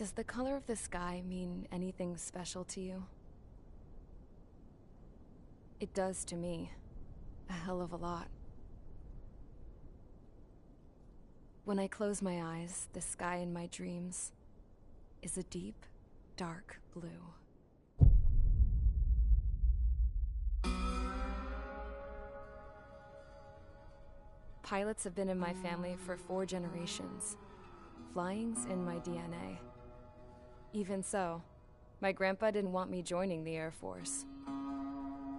Does the color of the sky mean anything special to you? It does to me. A hell of a lot. When I close my eyes, the sky in my dreams is a deep, dark blue. Pilots have been in my family for 4 generations. Flying's in my DNA. Even so, my grandpa didn't want me joining the Air Force.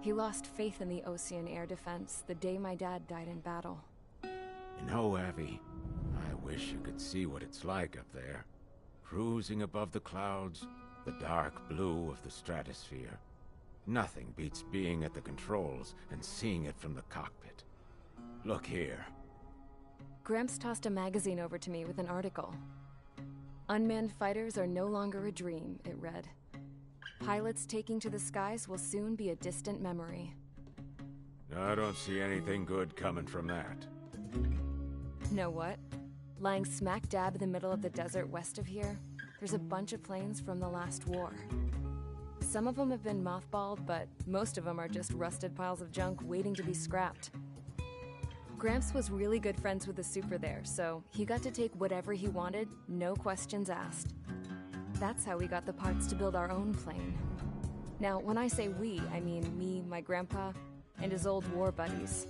He lost faith in the Ocean air defense the day my dad died in battle. You know, Abby, I wish you could see what it's like up there. Cruising above the clouds, the dark blue of the stratosphere. Nothing beats being at the controls and seeing it from the cockpit. Look here. Gramps tossed a magazine over to me with an article. Unmanned fighters are no longer a dream, it read. Pilots taking to the skies will soon be a distant memory. I don't see anything good coming from that. Know what? Lying smack dab in the middle of the desert west of here, there's a bunch of planes from the last war. Some of them have been mothballed, but most of them are just rusted piles of junk waiting to be scrapped. Gramps was really good friends with the super there, so he got to take whatever he wanted, no questions asked. That's how we got the parts to build our own plane. Now, when I say we, I mean me, my grandpa, and his old war buddies.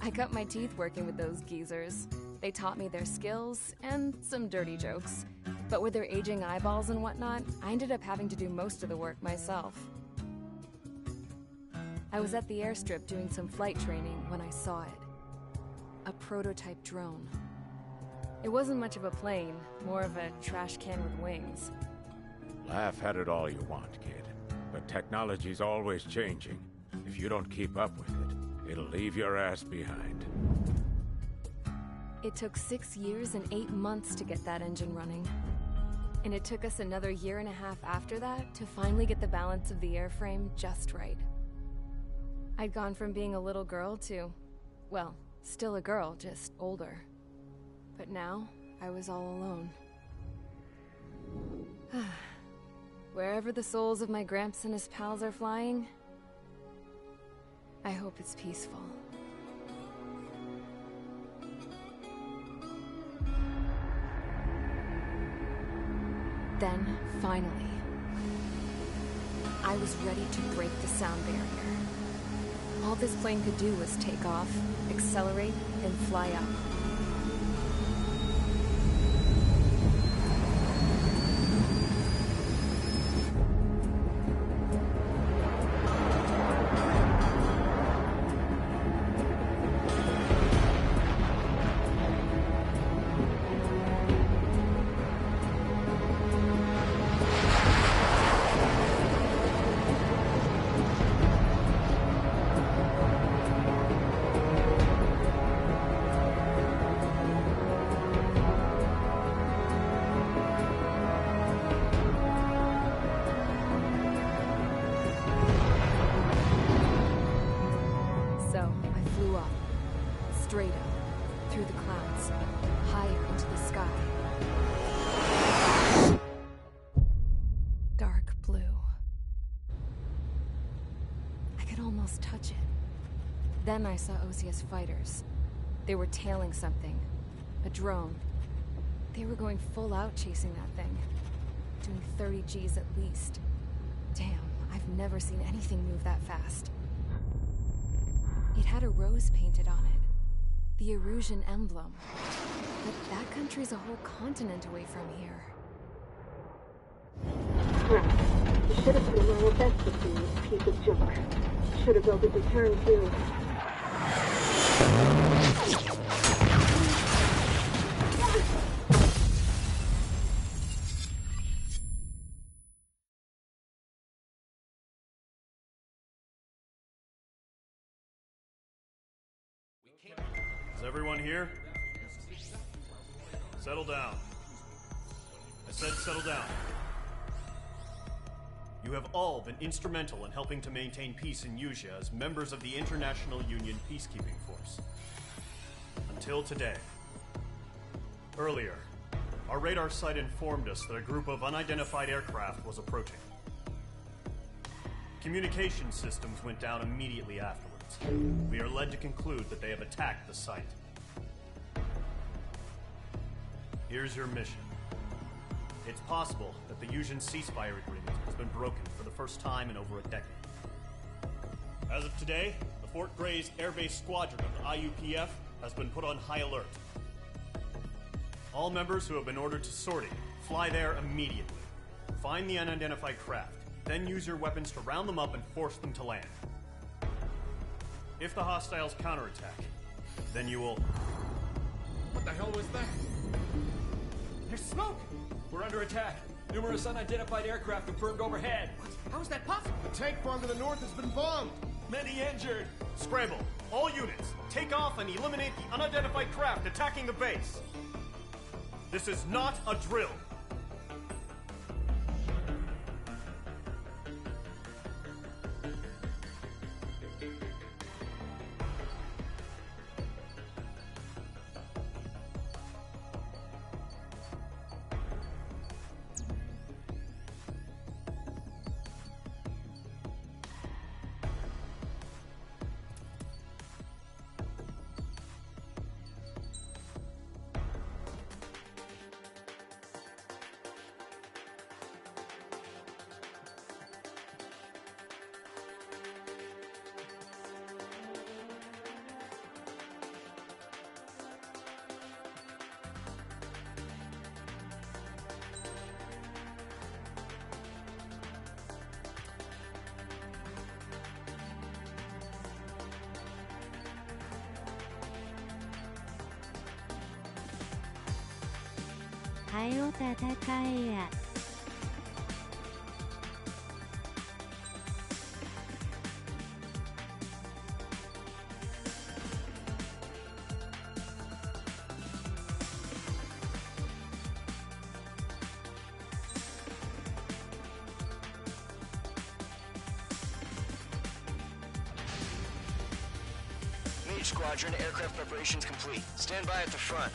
I cut my teeth working with those geezers. They taught me their skills and some dirty jokes. But with their aging eyeballs and whatnot, I ended up having to do most of the work myself. I was at the airstrip doing some flight training when I saw it. A prototype drone. It wasn't much of a plane, more of a trash can with wings. Laugh at it all you want, kid. But technology's always changing. If you don't keep up with it, it'll leave your ass behind. It took 6 years and 8 months to get that engine running. And it took us another 1.5 years after that to finally get the balance of the airframe just right. I'd gone from being a little girl to, well, still a girl, just older. But now, I was all alone. Wherever the souls of my Gramps and his pals are flying, I hope it's peaceful. Then, finally, I was ready to break the sound barrier. All this plane could do was take off, accelerate, and fly up. Straight up, through the clouds, higher into the sky. Dark blue. I could almost touch it. Then I saw Osia's fighters. They were tailing something. A drone. They were going full out chasing that thing. Doing 30 Gs at least. Damn, I've never seen anything move that fast. It had a rose painted on it. The Erusian emblem. But that country's a whole continent away from here. Crap. You should have been my best with this piece of junk. Should have built a return too. Is everyone here? Settle down. I said settle down. You have all been instrumental in helping to maintain peace in Usea as members of the International Union Peacekeeping Force. Until today. Earlier, our radar site informed us that a group of unidentified aircraft was approaching. Communication systems went down immediately afterwards. We are led to conclude that they have attacked the site. Here's your mission. It's possible that the Usean ceasefire agreement has been broken for the first time in over a decade. As of today, the Fort Gray's Air Base Squadron of the IUPF has been put on high alert. All members who have been ordered to sortie, fly there immediately. Find the unidentified craft, Then use your weapons to round them up and force them to land. If the hostiles counterattack, then you will... What the hell was that? There's smoke! We're under attack. Numerous unidentified aircraft confirmed overhead. What? How is that possible? The tank farm to the north has been bombed. Many injured. Scramble. All units, take off and eliminate the unidentified craft attacking the base. This is not a drill. Mage Squadron, aircraft preparations complete. Stand by at the front.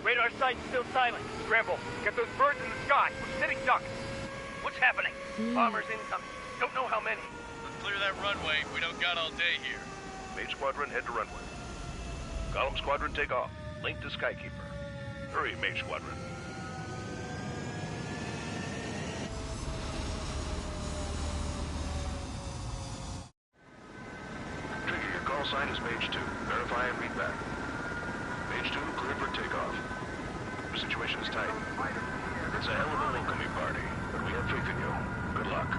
Radar site's still silent. Scramble. Get those birds in the sky. We're sitting ducks. What's happening? Bombers incoming. Don't know how many. Let's clear that runway. We don't got all day here. Mage Squadron, head to runway. Column Squadron, take off. Link to Skykeeper. Hurry, Mage Squadron. Trigger, your call sign is Mage 2. Verify and read back. Mage 2, clear for takeoff. The situation is tight. It's a hell of a welcoming party, but we have faith in you. Good luck.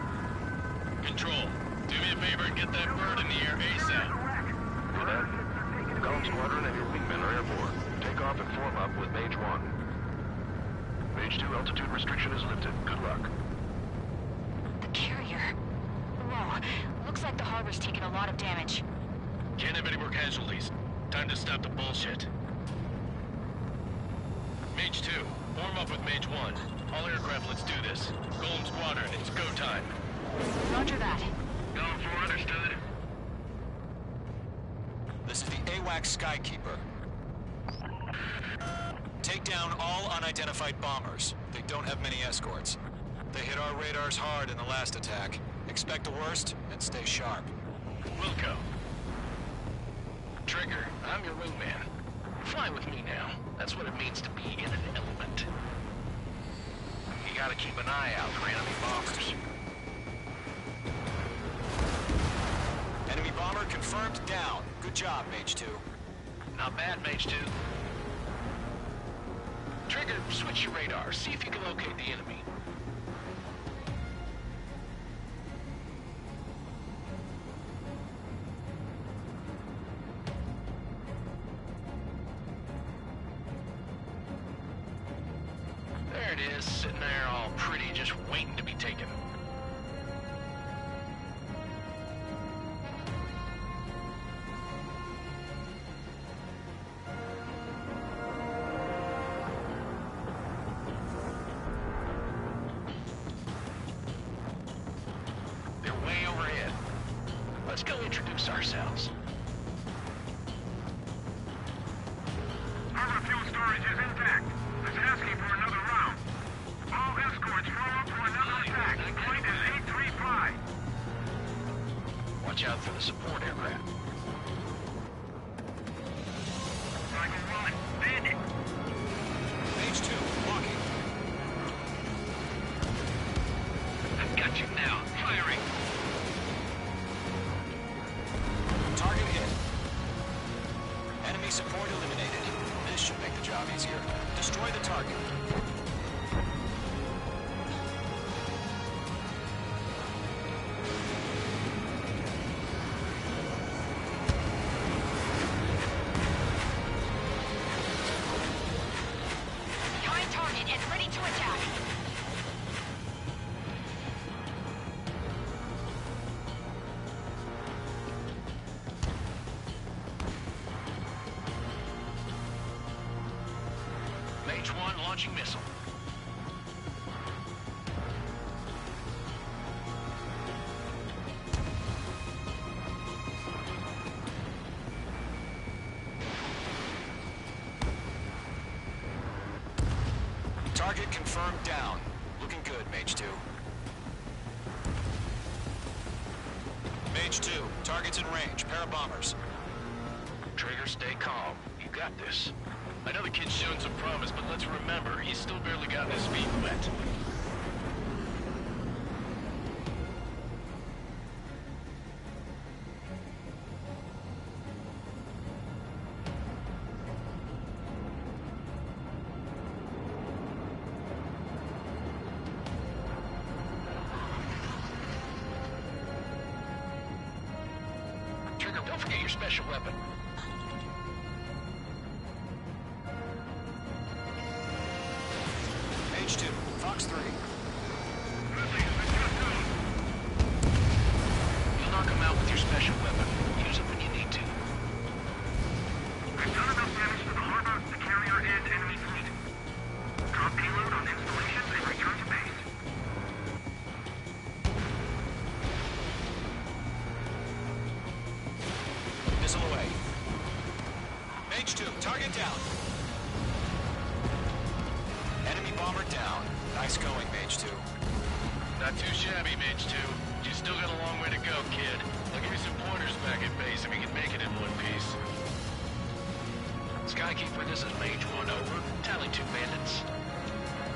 Control, do me a favor and get that bird in the air ASAP. Do that? Column Squadron and your wingmen are airborne. Take off and form up with Mage 1. Mage 2, altitude restriction is lifted. Good luck. The carrier. Whoa. Looks like the harbor's taken a lot of damage. Can't have any more casualties. Time to stop the bullshit. Mage 2, form up with Mage 1. All aircraft, let's do this. Golem Squadron, it's go time. Roger that. Golem 4, understood. This is the AWACS Skykeeper. Take down all unidentified bombers. They don't have many escorts. They hit our radars hard in the last attack. Expect the worst and stay sharp. Wilco. Trigger, I'm your wingman. Fly with me now. That's what it means to be in an element. You gotta keep an eye out for enemy bombers. Enemy bomber confirmed down. Good job, Mage 2. Not bad, Mage 2. Trigger, switch your radar. See if you can locate the enemy. There it is, sitting there all pretty, just waiting to be taken. They're way overhead. Let's go introduce ourselves. Harbor fuel storage is intact. It's asking for another round. All escorts form up for another attack. Point is 835. Watch out for the support aircraft. Cycle 1, bandit. Mage 2, walking. launching missile. Target confirmed down. Looking good, Mage 2. Mage 2, target's in range. Pair of bombers. Trigger, stay calm. You got this. I know the kid's shown some promise, but let's remember, he's still barely gotten his feet wet. Trigger, don't forget your special weapon. Mage 2, Fox 3. You'll knock him out with your special weapon. Use it when you need to. We've done enough damage to the harbor, the carrier, and enemy fleet. Drop payload on installations and return to base. Missile away. Mage 2, target down. Enemy bomber down. Nice going, Mage 2. Not too shabby, Mage 2. You still got a long way to go, kid. I'll give you some pointers back at base if you can make it in one piece. Skykeeper, this is Mage 1, over. Tally 2 bandits.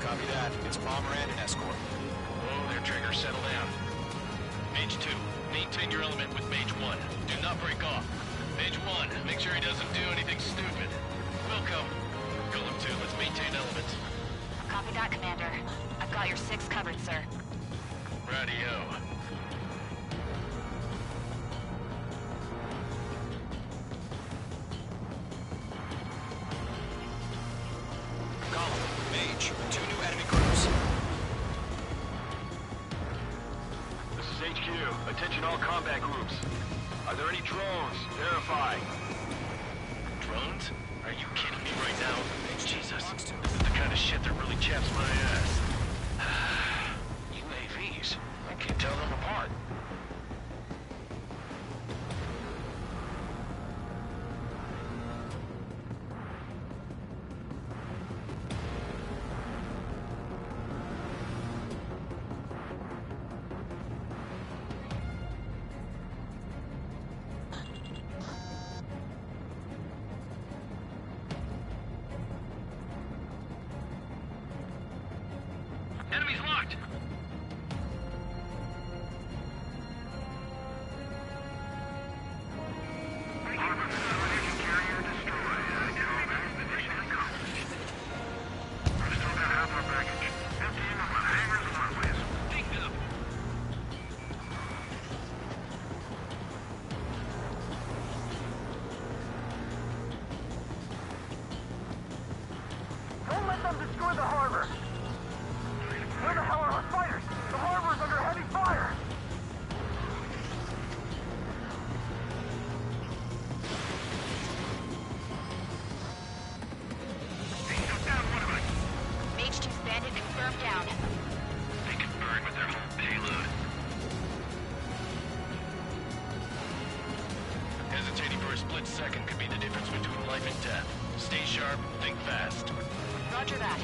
Copy that. It's bomber and an escort. Oh, their Trigger, settle down. Mage 2, maintain your element with Mage 1. Do not break off. Mage 1, make sure he doesn't do anything stupid. Welcome. Golem 2, let's maintain element. Copy that, Commander. I've got your 6 covered, sir. Radio. Golem, Mage, 2 new enemy groups. This is HQ. Attention all combat groups. Are there any drones? Verify. Drones? Are you kidding me right now? Jesus, this is the kind of shit that really chaps my ass. UAVs? I can't tell them apart. Enemies locked! Harbor facility carrier destroyed. Enemy base position accomplished. We've still got half our baggage. Empty them on hangars and runways. Take them! Don't let them destroy the harbor! Where the hell are our fighters? The harbor's under heavy fire! They shot down one of us. Mage 2's bandit confirmed down. They can burn with their whole payload. Hesitating for a split second could be the difference between life and death. Stay sharp, think fast. Roger that.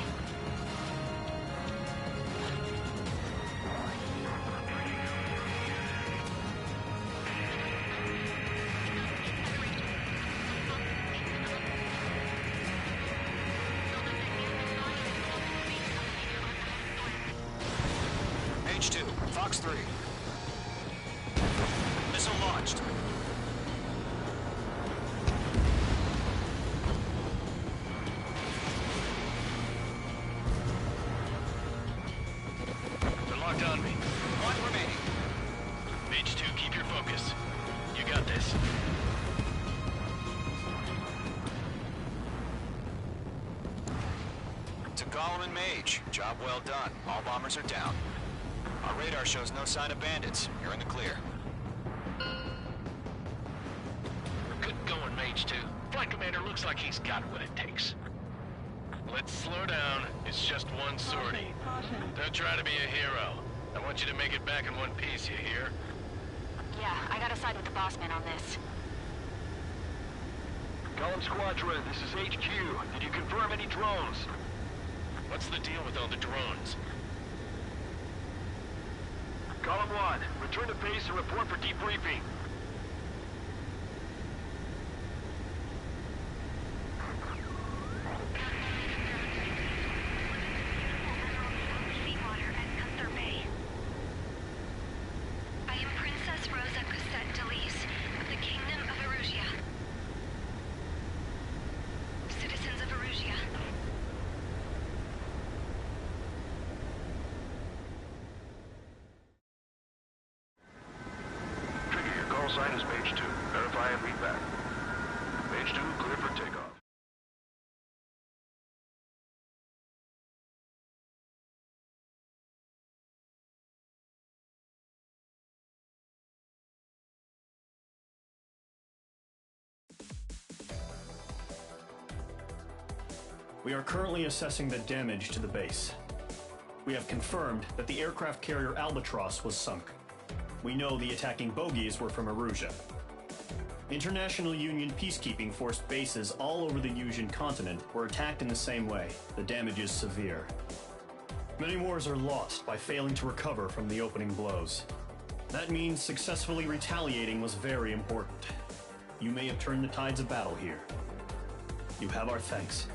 Mage 2, Fox 3. Missile launched. They're locked on me. 1 remaining. Mage 2, keep your focus. You got this. To Golem and Mage, job well done. All bombers are down. Our radar shows no sign of bandits. You're in the clear. Good going, Mage 2. Flight Commander looks like he's got what it takes. Let's slow down. It's just one sortie. Don't try to be a hero. I want you to make it back in one piece, you hear? Yeah, I gotta side with the boss man on this. Column Squadron, this is HQ. Did you confirm any drones? What's the deal with all the drones? Column 1, return to base and report for debriefing. Sign is page 2. Verify and read back. Page 2, clear for takeoff. We are currently assessing the damage to the base. We have confirmed that the aircraft carrier Albatross was sunk. We know the attacking bogies were from Erusia. International Union peacekeeping force bases all over the Yusian continent were attacked in the same way. The damage is severe. Many wars are lost by failing to recover from the opening blows. That means successfully retaliating was very important. You may have turned the tides of battle here. You have our thanks.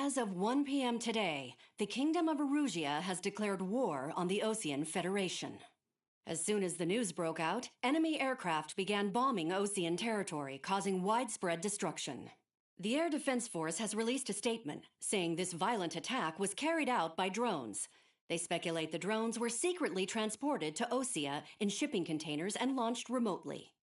As of 1 p.m. today, the Kingdom of Erusia has declared war on the Osean Federation. As soon as the news broke out, enemy aircraft began bombing Osean territory, causing widespread destruction. The Air Defense Force has released a statement saying this violent attack was carried out by drones. They speculate the drones were secretly transported to Osea in shipping containers and launched remotely.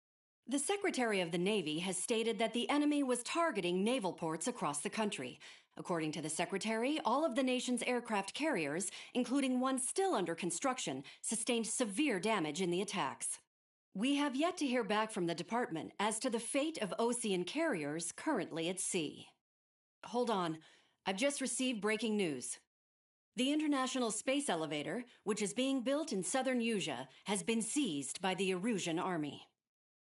The Secretary of the Navy has stated that the enemy was targeting naval ports across the country. According to the Secretary, all of the nation's aircraft carriers, including one still under construction, sustained severe damage in the attacks. We have yet to hear back from the department as to the fate of Osean carriers currently at sea. Hold on. I've just received breaking news. The International Space Elevator, which is being built in southern Yusia, has been seized by the Erusian army.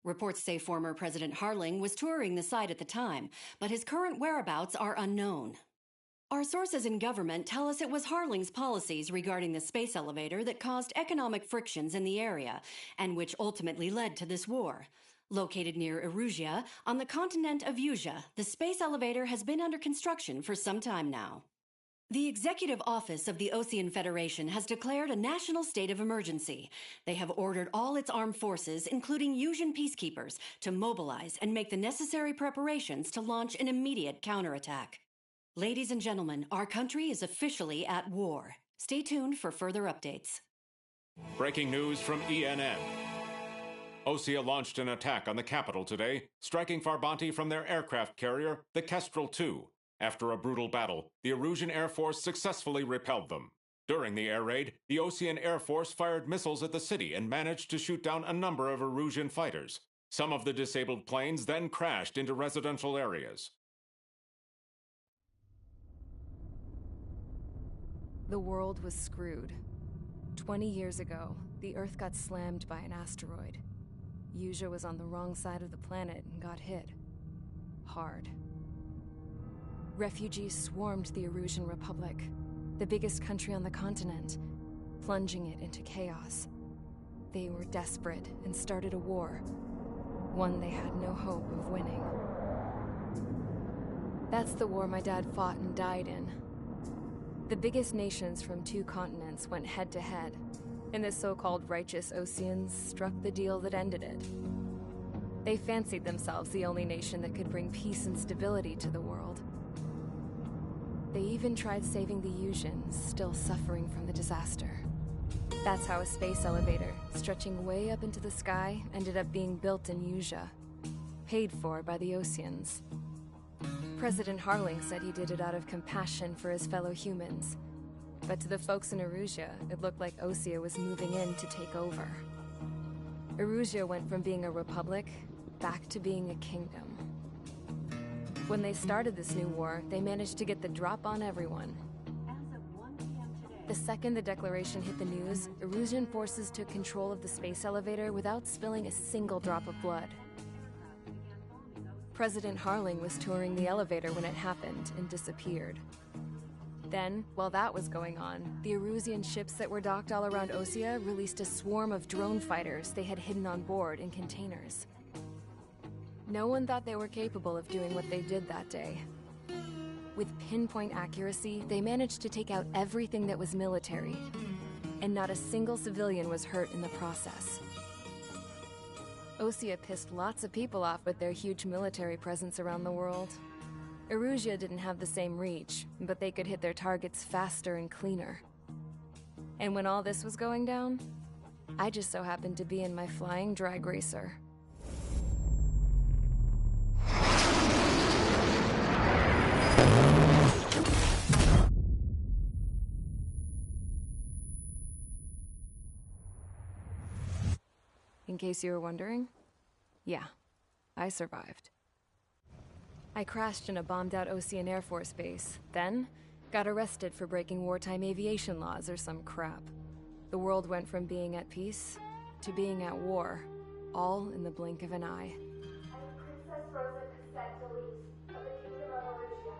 Reports say former President Harling was touring the site at the time, but his current whereabouts are unknown. Our sources in government tell us it was Harling's policies regarding the space elevator that caused economic frictions in the area, and which ultimately led to this war. Located near Erusia, on the continent of Yusia, the space elevator has been under construction for some time now. The Executive Office of the Ocean Federation has declared a national state of emergency. They have ordered all its armed forces, including Yuuzhan peacekeepers, to mobilize and make the necessary preparations to launch an immediate counterattack. Ladies and gentlemen, our country is officially at war. Stay tuned for further updates. Breaking news from ENN. Osea launched an attack on the capital today, striking Farbanti from their aircraft carrier, the Kestrel II. After a brutal battle, the Erusian Air Force successfully repelled them. During the air raid, the Ocean Air Force fired missiles at the city and managed to shoot down a number of Erusian fighters. Some of the disabled planes then crashed into residential areas. The world was screwed. 20 years ago, the Earth got slammed by an asteroid. Yuuzhan was on the wrong side of the planet and got hit. Hard. Refugees swarmed the Erusian Republic, the biggest country on the continent, plunging it into chaos. They were desperate and started a war, one they had no hope of winning. That's the war my dad fought and died in. The biggest nations from 2 continents went head-to-head, and the so-called righteous Oceans struck the deal that ended it. They fancied themselves the only nation that could bring peace and stability to the world. They even tried saving the Yuuzhan, still suffering from the disaster. That's how a space elevator, stretching way up into the sky, ended up being built in Yuuzhan, paid for by the Oceans. President Harling said he did it out of compassion for his fellow humans. But to the folks in Erusia, it looked like Osea was moving in to take over. Erusia went from being a republic back to being a kingdom. When they started this new war, they managed to get the drop on everyone. The second the declaration hit the news, Erusian forces took control of the space elevator without spilling a single drop of blood. President Harling was touring the elevator when it happened and disappeared. Then, while that was going on, the Erusian ships that were docked all around Osea released a swarm of drone fighters they had hidden on board in containers. No one thought they were capable of doing what they did that day. With pinpoint accuracy, they managed to take out everything that was military, and not a single civilian was hurt in the process. Osea pissed lots of people off with their huge military presence around the world. Erusia didn't have the same reach, but they could hit their targets faster and cleaner. And when all this was going down, I just so happened to be in my flying drag racer. In case you were wondering, yeah, I survived. I crashed in a bombed-out Ocean Air Force base, then got arrested for breaking wartime aviation laws or some crap. The world went from being at peace to being at war, all in the blink of an eye. I am Princess Rosa Cassette Delise of the Kingdom of Erusia.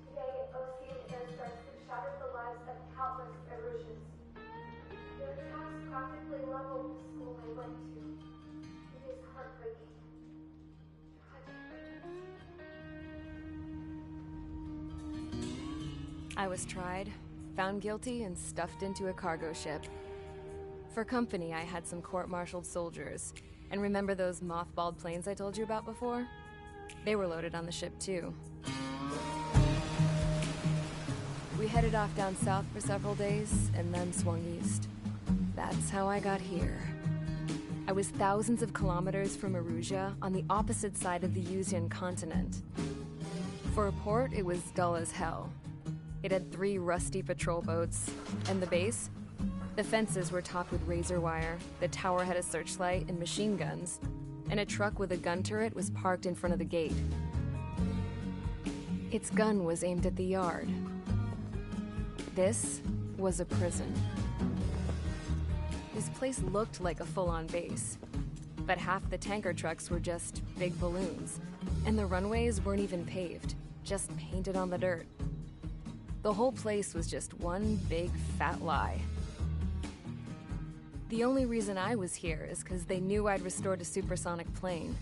Today, Ocean airstrikes have shattered the lives of countless Erusians. Their attacks practically leveled the school I went to. It is heartbreaking. I was tried, found guilty, and stuffed into a cargo ship. For company, I had some court-martialed soldiers. And remember those mothballed planes I told you about before? They were loaded on the ship, too. We headed off down south for several days, and then swung east. That's how I got here. I was thousands of kilometers from Erusia, on the opposite side of the Yuuzhan continent. For a port, it was dull as hell. It had 3 rusty patrol boats, and the base? The fences were topped with razor wire, the tower had a searchlight and machine guns, and a truck with a gun turret was parked in front of the gate. Its gun was aimed at the yard. This was a prison. This place looked like a full-on base, but half the tanker trucks were just big balloons, and the runways weren't even paved, just painted on the dirt. The whole place was just one big fat lie. The only reason I was here is because they knew I'd restored a supersonic plane.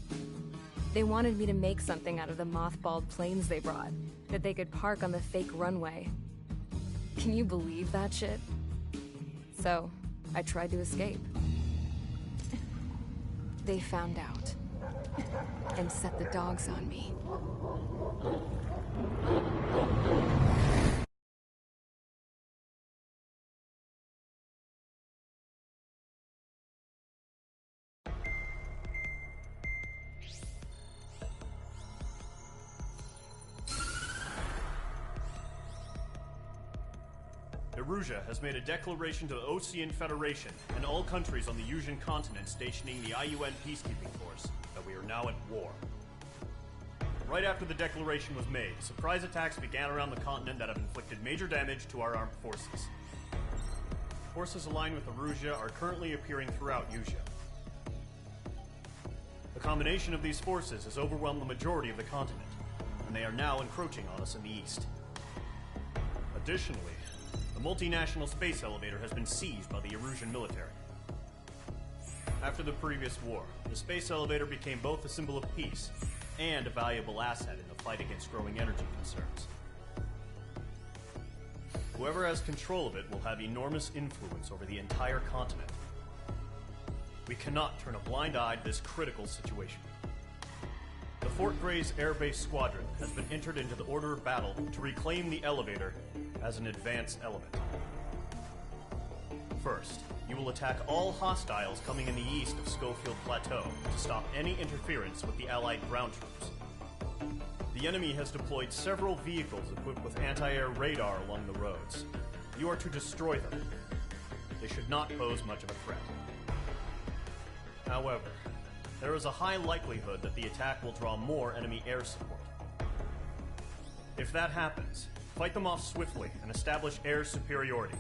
They wanted me to make something out of the mothballed planes they brought, that they could park on the fake runway. Can you believe that shit? So, I tried to escape. They found out, and set the dogs on me. Erusia has made a declaration to the Osean Federation and all countries on the Yusian continent stationing the IUN peacekeeping force that we are now at war. Right after the declaration was made, surprise attacks began around the continent that have inflicted major damage to our armed forces. Forces aligned with Erusia are currently appearing throughout Yusia. The combination of these forces has overwhelmed the majority of the continent, and they are now encroaching on us in the east. Additionally, the multinational space elevator has been seized by the Erusian military. After the previous war, the space elevator became both a symbol of peace and a valuable asset in the fight against growing energy concerns. Whoever has control of it will have enormous influence over the entire continent. We cannot turn a blind eye to this critical situation. The Fort Gray's Air Base Squadron has been entered into the order of battle to reclaim the elevator as an advance element. First, you will attack all hostiles coming in the east of Schofield Plateau to stop any interference with the Allied ground troops. The enemy has deployed several vehicles equipped with anti-air radar along the roads. You are to destroy them. They should not pose much of a threat. However, there is a high likelihood that the attack will draw more enemy air support. If that happens, fight them off swiftly and establish air superiority.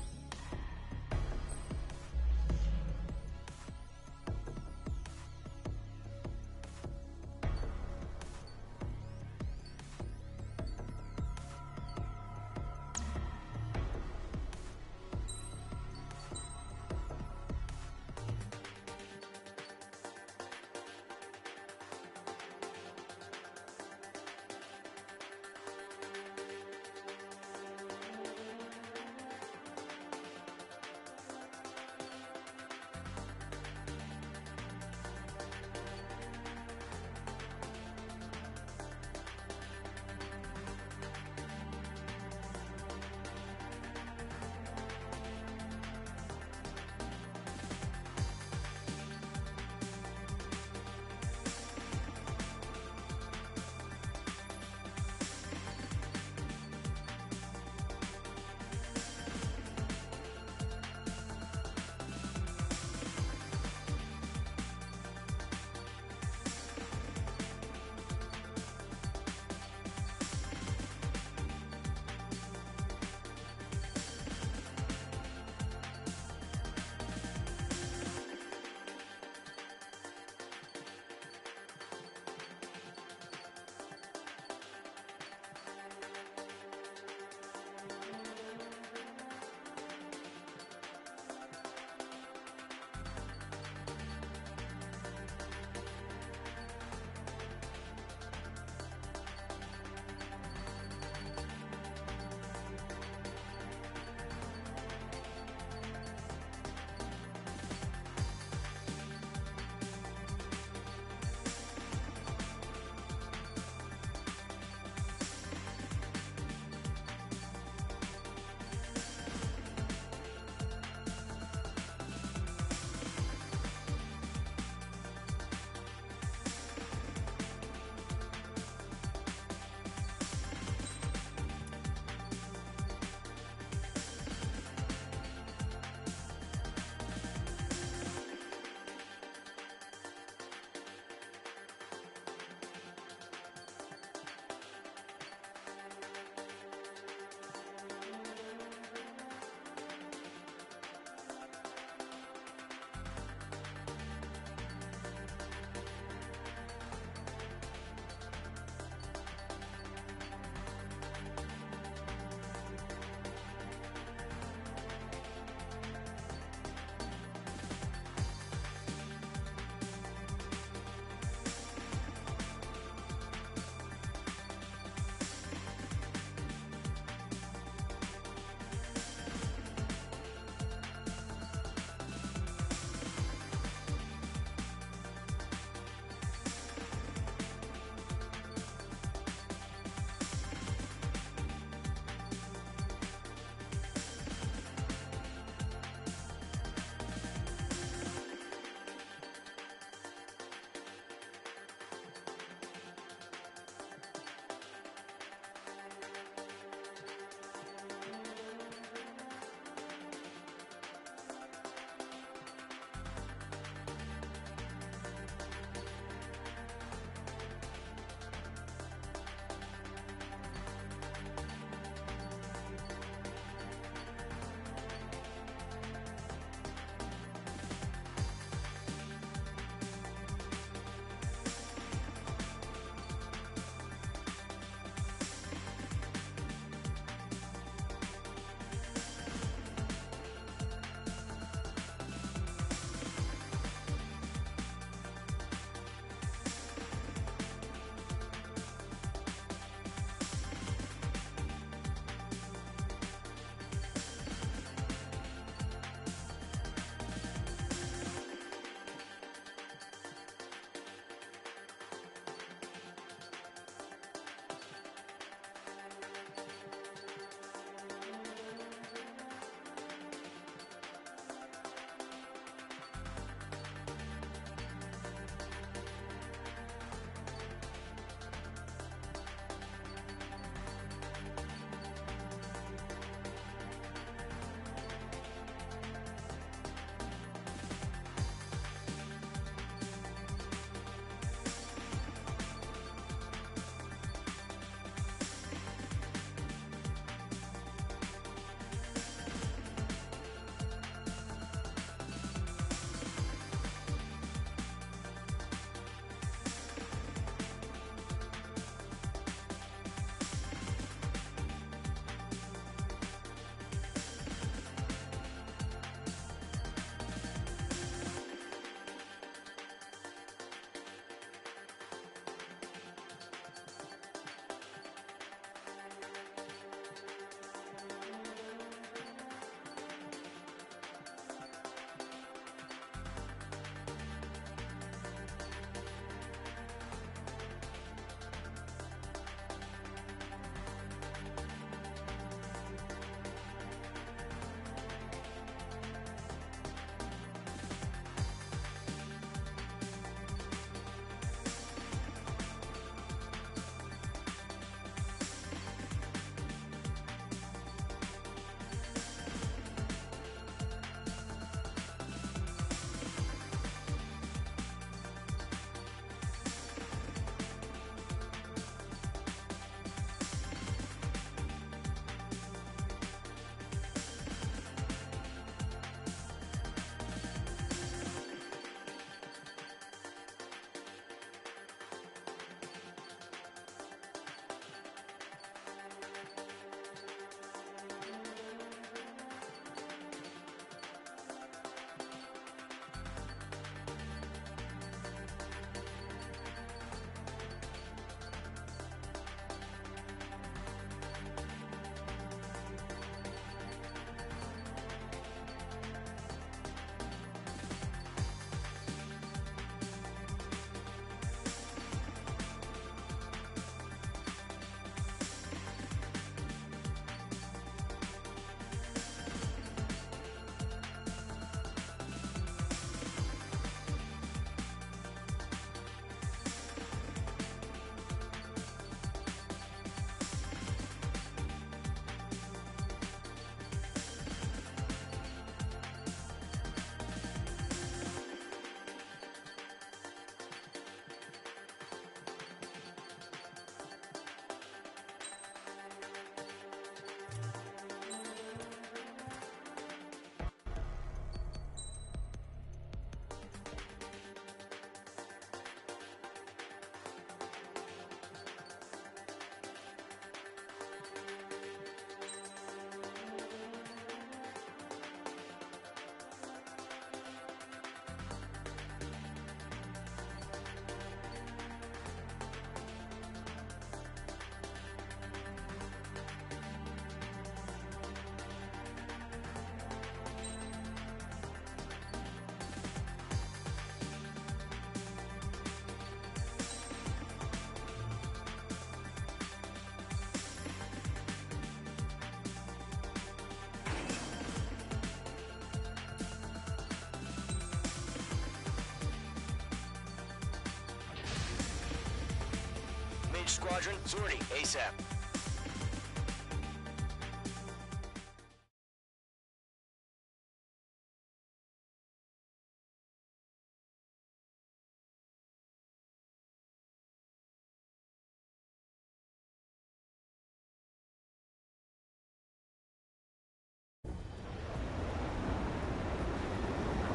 Squadron, Zordy, ASAP.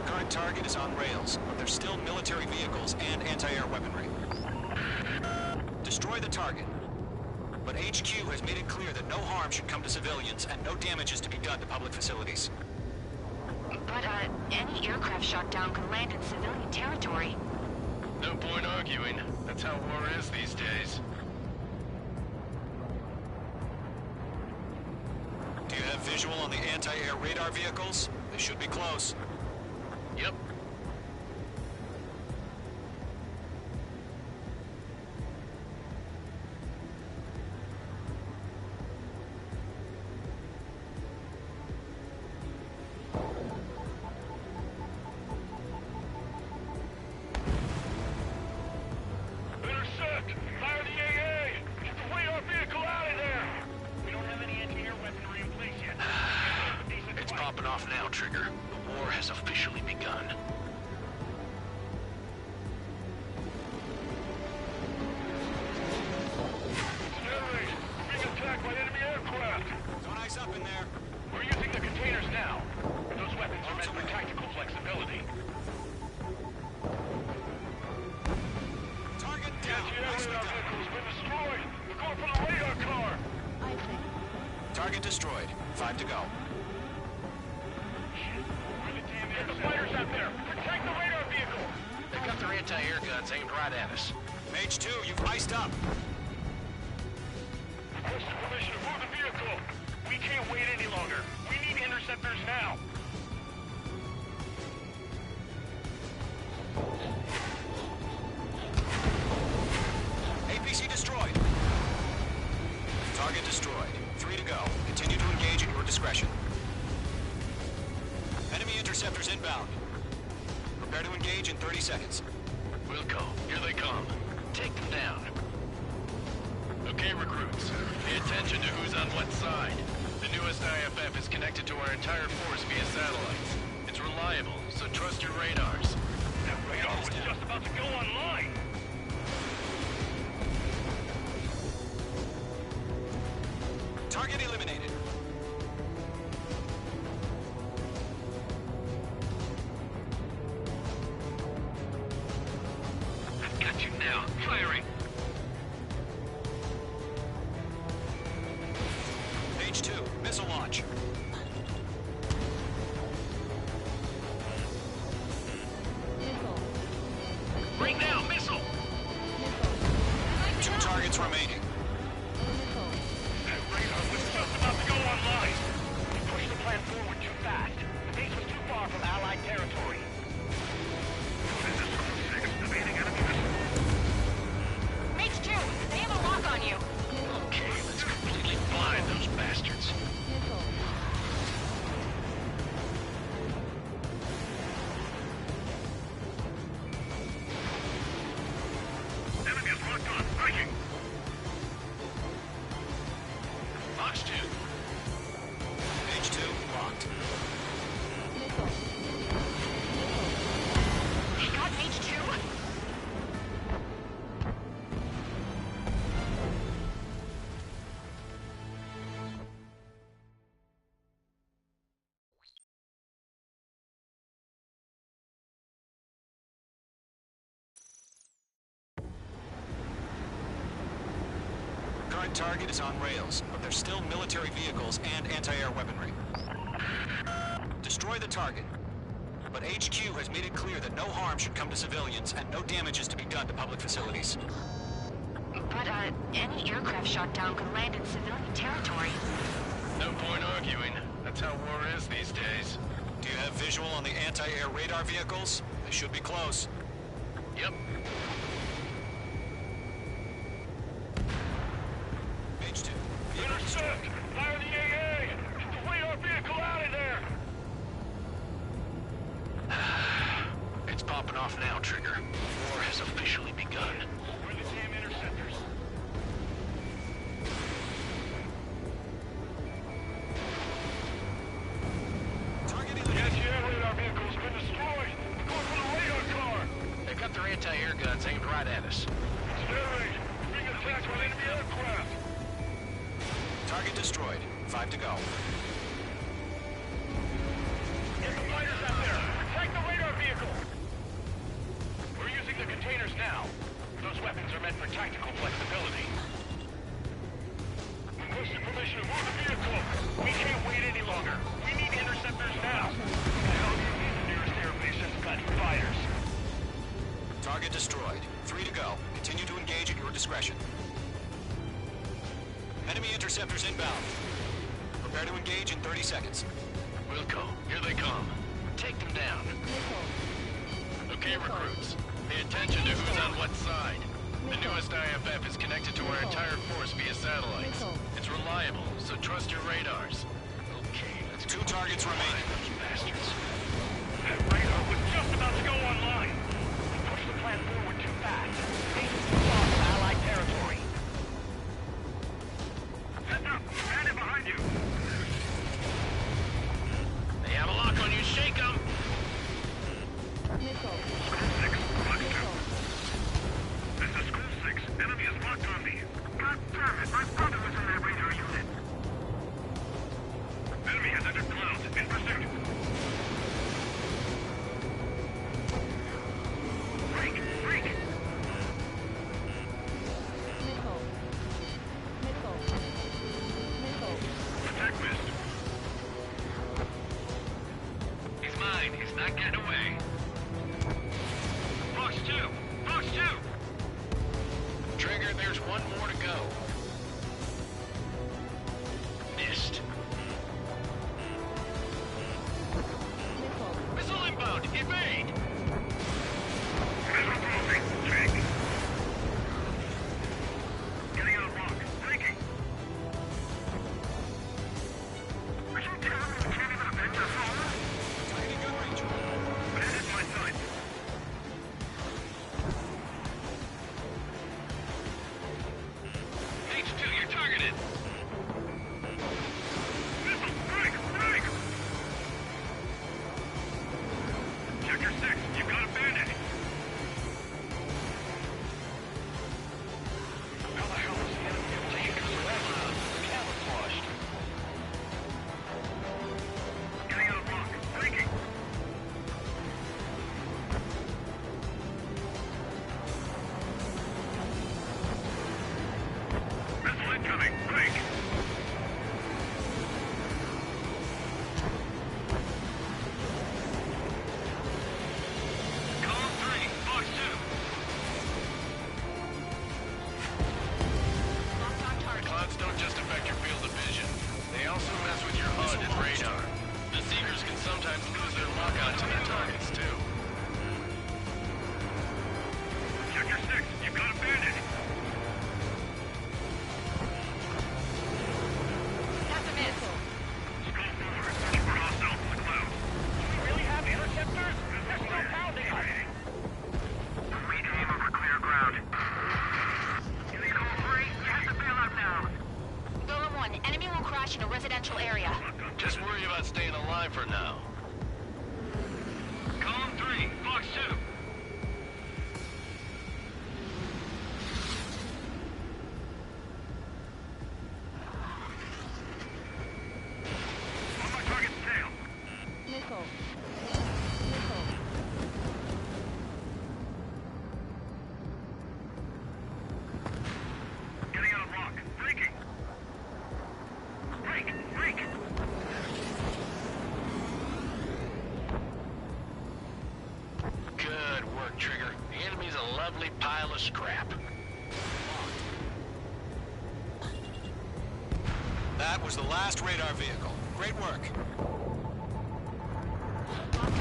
Current target is on rails, but there's still military vehicles and anti-air weaponry. Destroy the target. But HQ has made it clear that no harm should come to civilians and no damage is to be done to public facilities. But, any aircraft shot down could land in civilian territory. No point arguing. That's how war is these days. Do you have visual on the anti-air radar vehicles? They should be close. Yep. Intercept! Fire the AA! Get the radar vehicle out of there! We don't have any anti-air weaponry in place yet. It's popping off now, Trigger. The war has officially begun. Generate! We're being attacked by enemy aircraft! Don't ice up in there. We're using the containers now. Those weapons are meant for tactical flexibility. Target The down. anti-air Nicely radar done. vehicle's been destroyed! We're going for the radar car! Target destroyed. 5 to go. Get the fighters out there! Protect the radar vehicle! They got their anti-air guns aimed right at us. Mage 2, you've iced up. Requesting permission to move the vehicle! We can't wait any longer! We need interceptors now! APC destroyed. Target destroyed. 3 to go. Continue to engage at your discretion. Enemy interceptors inbound. Prepare to engage in 30 seconds. Wilco, here they come. Take them down. Okay, recruits. Pay attention to who's on what side. The newest IFF is connected to our entire force via satellites. It's reliable, so trust your radars. That radar was just about to go online! Target eliminated. I've got you now. Firing! Mage 2, missile launch. Right now, missile! 2 targets remaining. That radar was just about to go online! We pushed the plan forward too fast. The base was too far from Allied territory. Mage 2, they have a lock on you. Okay, let's completely blind those bastards. Enemy is locked on. Breaking! Fox 2. Mage 2, locked. They got Mage 2? Current target is on rails, but there's still military vehicles and anti-air weaponry. Destroy the target. But HQ has made it clear that no harm should come to civilians and no damage is to be done to public facilities. But, any aircraft shot down could land in civilian territory. No point arguing. That's how war is these days. Do you have visual on the anti-air radar vehicles? They should be close. Yep. Mage 2. Intercept! Fire the AA! Get the radar vehicle out of there! It's popping off now, Trigger. War has officially begun. Where are the damn interceptors? Target destroyed. 5 to go. Get the fighters out there! Attack the radar vehicle! We're using the containers now. Those weapons are meant for tactical flexibility. Requested permission to move the vehicle! We can't wait any longer. We need interceptors now. The nearest airbase has got fighters. Target destroyed. 3 to go. Continue to engage at your discretion. Enemy interceptors inbound. Prepare to engage in 30 seconds. Wilco, here they come. Take them down. Okay, recruits. Pay attention to who's on what side. The newest IFF is connected to our entire force via satellites. It's reliable, so trust your radars. Okay, let's go. 2 targets remain. You bastards. That radar was just about to go online. We pushed the plan forward too fast. Agents crossed Allied territory. Heads up! Standing behind you! They have a lock on you. Shake them! School 6, Box 2. This is School 6. Enemy is locked on me. God damn it! My brother was in that radar unit. Enemy has entered clouds. In pursuit. Break! Break! Attack missed. He's mine. He's not getting away. Box 2! Box 2! Trigger, there's 1 more to go. Missed. Missile inbound! Evade! Missile closing. Check. Getting out of lock. Breaking. Are you telling me we can't even avenge our home? Targeting gun range. That is my sight. H2, you're targeted! Missile! Break! Break! Checker 6, you've got a bandit. How the hell is the enemy able to hit us that loud? Camouflaged. Getting out of lock. Breaking. Missile incoming. Break. Column 3, Box 2. Clouds don't just affect your field of vision. They also mess with your HUD and radar. The Seekers can sometimes lose their lock-on to their targets, too. Checker 6, you've got a bandit. That's a miss. Skull 4, searching for hostiles in the clouds. Do we really have interceptors? They're still pounding us. We aim over clear ground. Skull 3, you have to bail out now. Golem 1, enemy will crash in a residential area. Just worry about staying alive for now. Column 3, Box 2. On my target's tail. Getting out of lock. Breaking. Break! Break! Good work, Trigger. The enemy's a lovely pile of scrap. That was the last radar vehicle. Great work.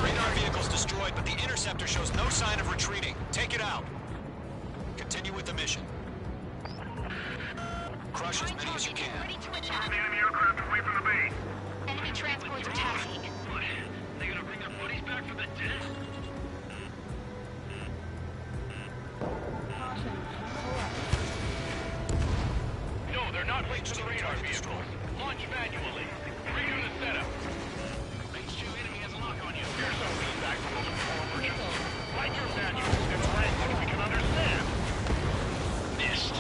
Radar vehicle's destroyed, but the interceptor shows no sign of retreating. Take it out. Continue with the mission. Crush as many as you can. Ready to Move attack. the enemy aircraft away from the base. Enemy transports are taxiing. What? They gonna bring their buddies back from the dead? No, they're not linked to the radar vehicle. Launch manually. Redo the setup. H2 enemy has a lock on you. Here's some feedback from those poor merchants. Write your manuals in a language we can understand. Missed.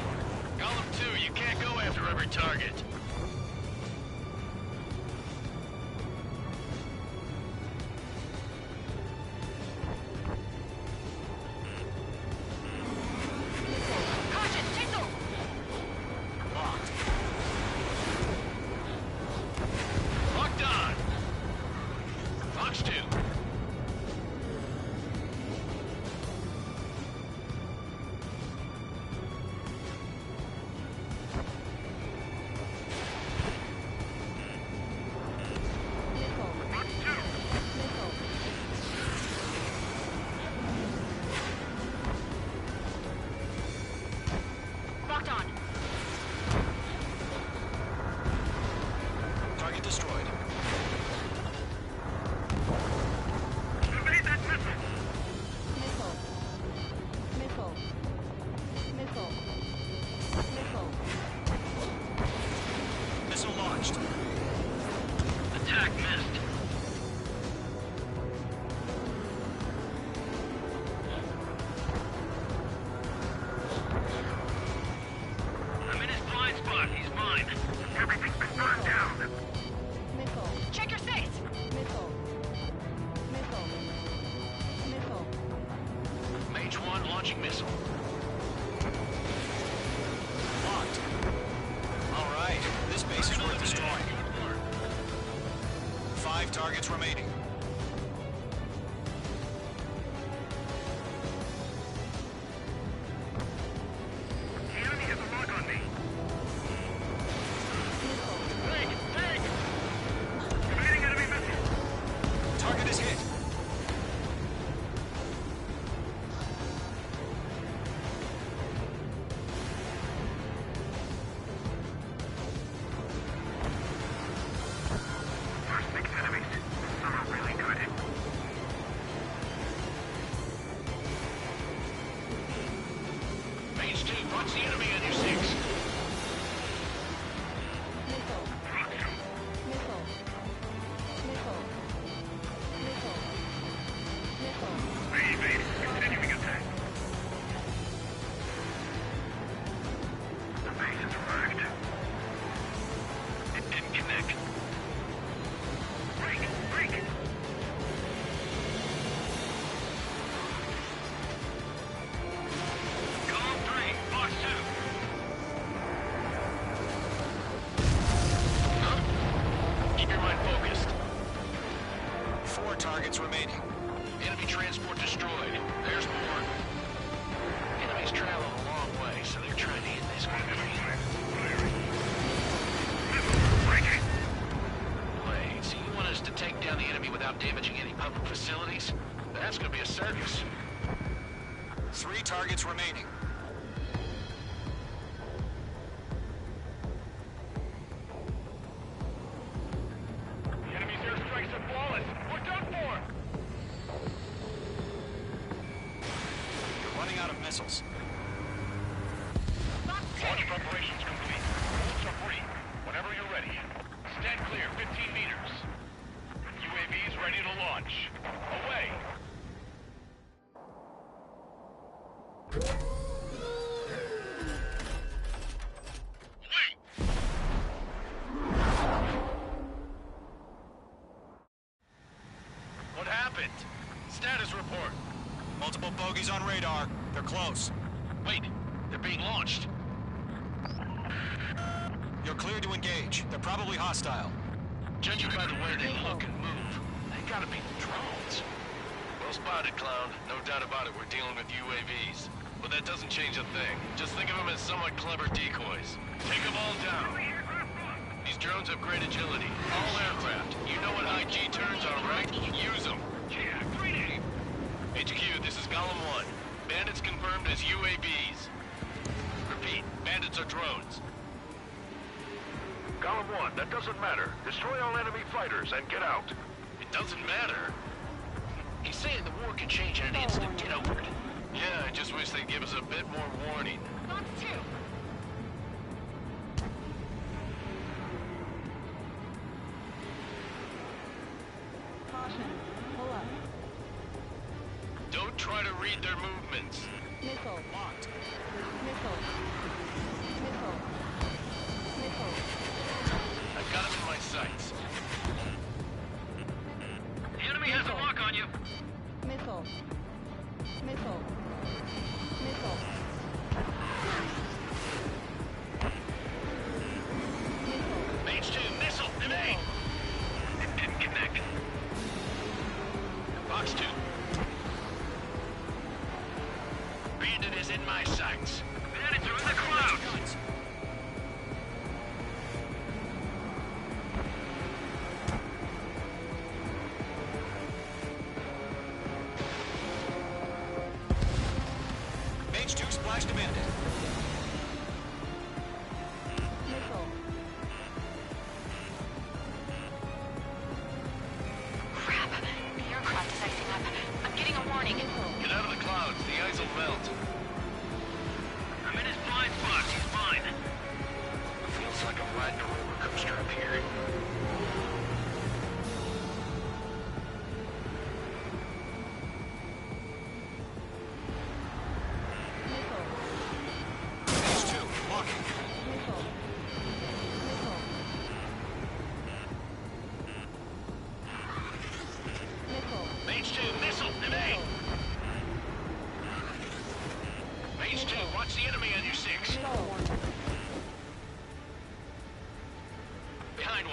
Column 2, you can't go after every target. destroyed. Evade that missile! Missile. Missile. Missile. Missile. Missile launched. Attack missed. I'm in his blind spot. He's mine. Everything's been burned down. Missile. Check your safe. Missile. Missile. Missile. Mage 1 launching missile. Locked. All right, this base is worth destroying. 5 targets remaining. The enemy has a lock on me. Evading enemy missile. Target is hit. First 6 enemies. Some are really good. Mage 2, watch the enemy on your 6. Missile. Missile. Missile. Missile. Missile. Evade. Continuing attack. The base has arrived. It didn't connect. Break! Break! Column 3, box 2. Huh? Keep your mind focused. 4 targets remaining. Enemy transport destroyed. There's more. Enemies travel a long way, so they're trying to hit this quickly. Breaking! Wait, so you want us to take down the enemy without damaging any public facilities? That's gonna be a circus. 3 targets remaining. The enemy's airstrikes are flawless. We're done for! You're running out of missiles. Launch preparations complete. Bolts are free. Whenever you're ready. Stand clear, 15 meters. UAVs ready to launch. Away! What happened? Status report. Multiple bogies on radar. They're close. Wait, they're being launched. You're cleared to engage. They're probably hostile. Judging by the way they look and move, they gotta be drones. Well spotted, clown. No doubt about it, we're dealing with UAVs. But that doesn't change a thing. Just think of them as somewhat clever decoys. Take them all down. These drones have great agility. All aircraft. You know what high G turns are, right? Use them. Yeah, 3D! HQ, this is Column 1. Bandits confirmed as UAVs. Repeat, bandits are drones. Column 1, that doesn't matter. Destroy all enemy fighters and get out. It doesn't matter. He's saying the war can change in an instant. Get over it. Yeah, I just wish they'd give us a bit more warning. Box 2. Caution. Pull up. Don't try to read their movements. Missile. Locked. Missile. Missile. Missile. I've got them in my sights. The enemy has a lock on you! Missile. Missile. Missile. Mage 2, missile, evade! It didn't connect. Box 2. Bandit is in my sights. Bandits are in the clouds!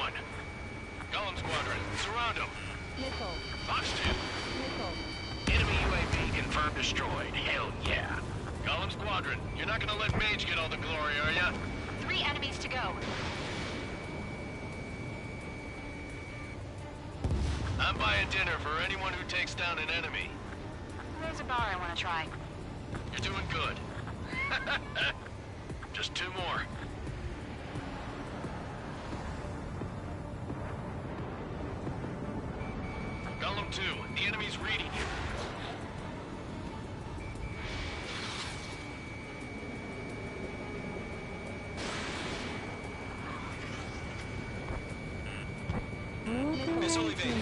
1. Golem Squadron, surround them. Missile. Fox 2. Missile. Enemy UAV confirmed destroyed. Hell yeah. Golem Squadron, you're not gonna let Mage get all the glory, are ya? 3 enemies to go. I'm buying dinner for anyone who takes down an enemy. There's a bar I want to try. You're doing good. Just 2 more. Golem 2, the enemy's reading you. Missile evaded.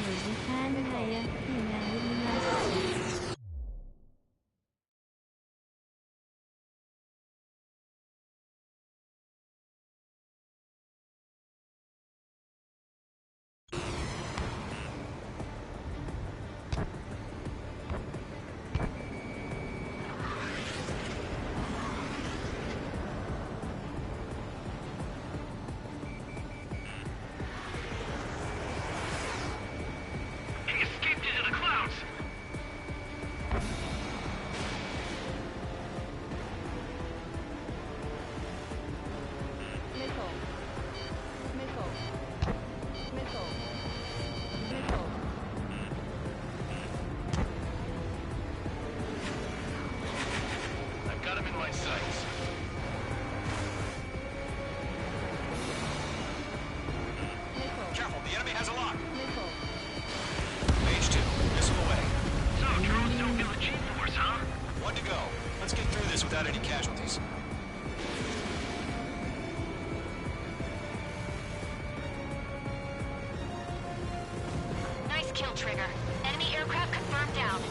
He escaped into the clouds. Missile. Missile. Missile. Missile. I've got him in my sights. Missile. Careful, the enemy has a lock. Missile. Mage 2, missile away. So, drones don't feel the G-force, huh? 1 to go. Let's get through this without any casualties. Nice kill, Trigger. Enemy aircraft confirmed down.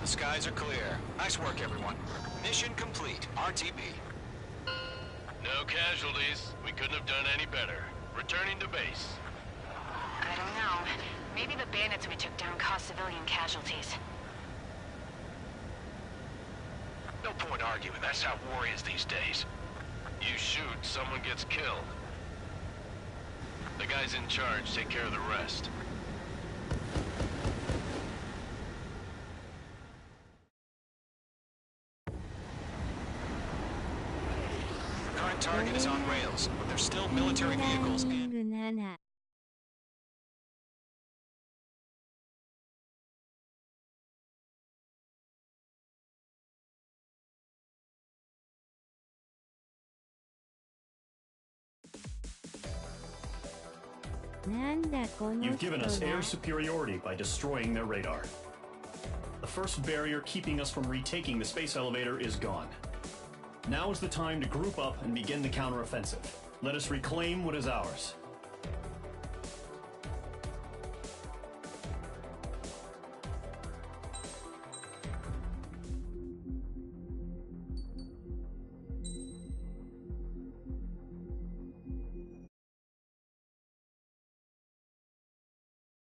The skies are clear. Nice work, everyone. Mission complete. RTB. No casualties. We couldn't have done any better. Returning to base. I don't know. Maybe the bandits we took down caused civilian casualties. No point arguing. That's how war is these days. You shoot, someone gets killed. The guys in charge take care of the rest. Current target is on rails, but there's still military vehicles in... You've given us air superiority by destroying their radar. The first barrier keeping us from retaking the space elevator is gone. Now is the time to group up and begin the counteroffensive. Let us reclaim what is ours.